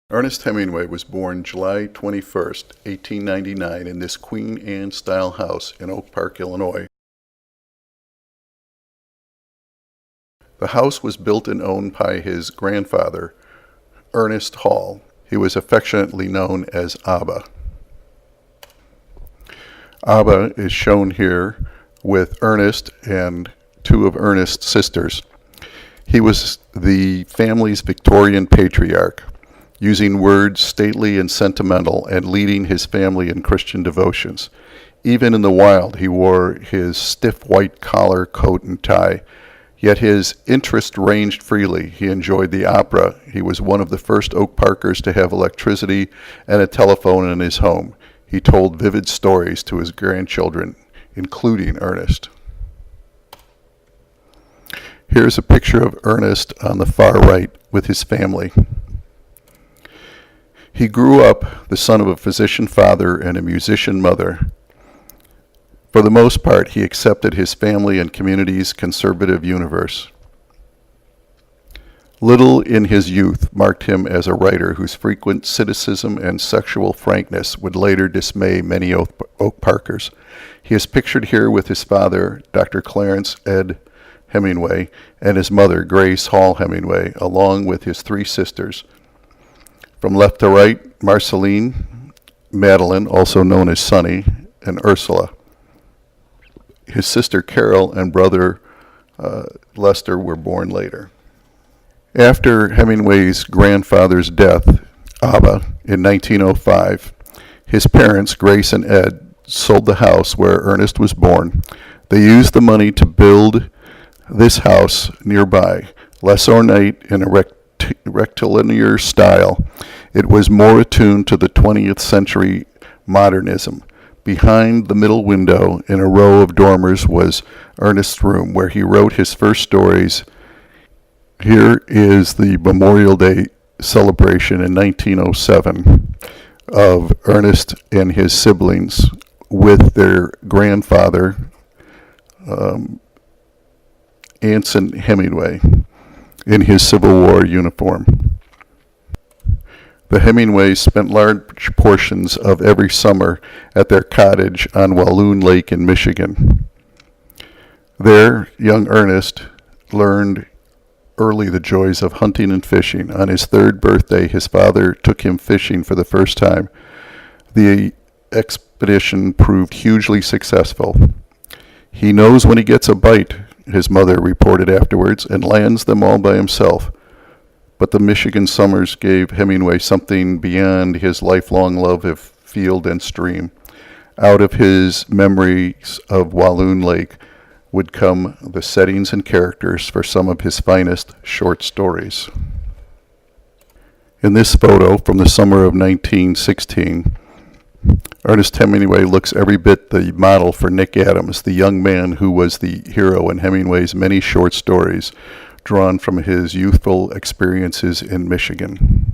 Ernest Hemingway was born July 21st, 1899, in this Queen Anne-style house in Oak Park, Illinois. The house was built and owned by his grandfather, Ernest Hall. He was affectionately known as Abba. Abba is shown here with Ernest and two of Ernest's sisters. He was the family's Victorian patriarch, using words stately and sentimental and leading his family in Christian devotions. Even in the wild, he wore his stiff white collar, coat, and tie. Yet his interest ranged freely. He enjoyed the opera. He was one of the first Oak Parkers to have electricity and a telephone in his home. He told vivid stories to his grandchildren, including Ernest. Here's a picture of Ernest on the far right with his family. He grew up the son of a physician father and a musician mother. For the most part, he accepted his family and community's conservative universe. Little in his youth marked him as a writer whose frequent cynicism and sexual frankness would later dismay many Oak Parkers. He is pictured here with his father, Dr. Clarence Ed Hemingway, and his mother, Grace Hall Hemingway, along with his three sisters. From left to right, Marceline, Madeline, also known as Sonny, and Ursula. His sister Carol and brother Lester were born later. After Hemingway's grandfather's death, Abba, in 1905, his parents, Grace and Ed, sold the house where Ernest was born. They used the money to build this house nearby, less ornate in a rectilinear style. It was more attuned to the 20th century modernism. Behind the middle window in a row of dormers was Ernest's room, where he wrote his first stories. Here is the Memorial Day celebration in 1907 of Ernest and his siblings with their grandfather, Anson Hemingway, in his Civil War uniform. The Hemingways spent large portions of every summer at their cottage on Walloon Lake in Michigan. There, young Ernest learned early the joys of hunting and fishing. On his third birthday, his father took him fishing for the first time. The expedition proved hugely successful. "He knows when he gets a bite," his mother reported afterwards, "and lands them all by himself." But the Michigan summers gave Hemingway something beyond his lifelong love of field and stream. Out of his memories of Walloon Lake would come the settings and characters for some of his finest short stories. In this photo from the summer of 1916, Ernest Hemingway looks every bit the model for Nick Adams, the young man who was the hero in Hemingway's many short stories, drawn from his youthful experiences in Michigan.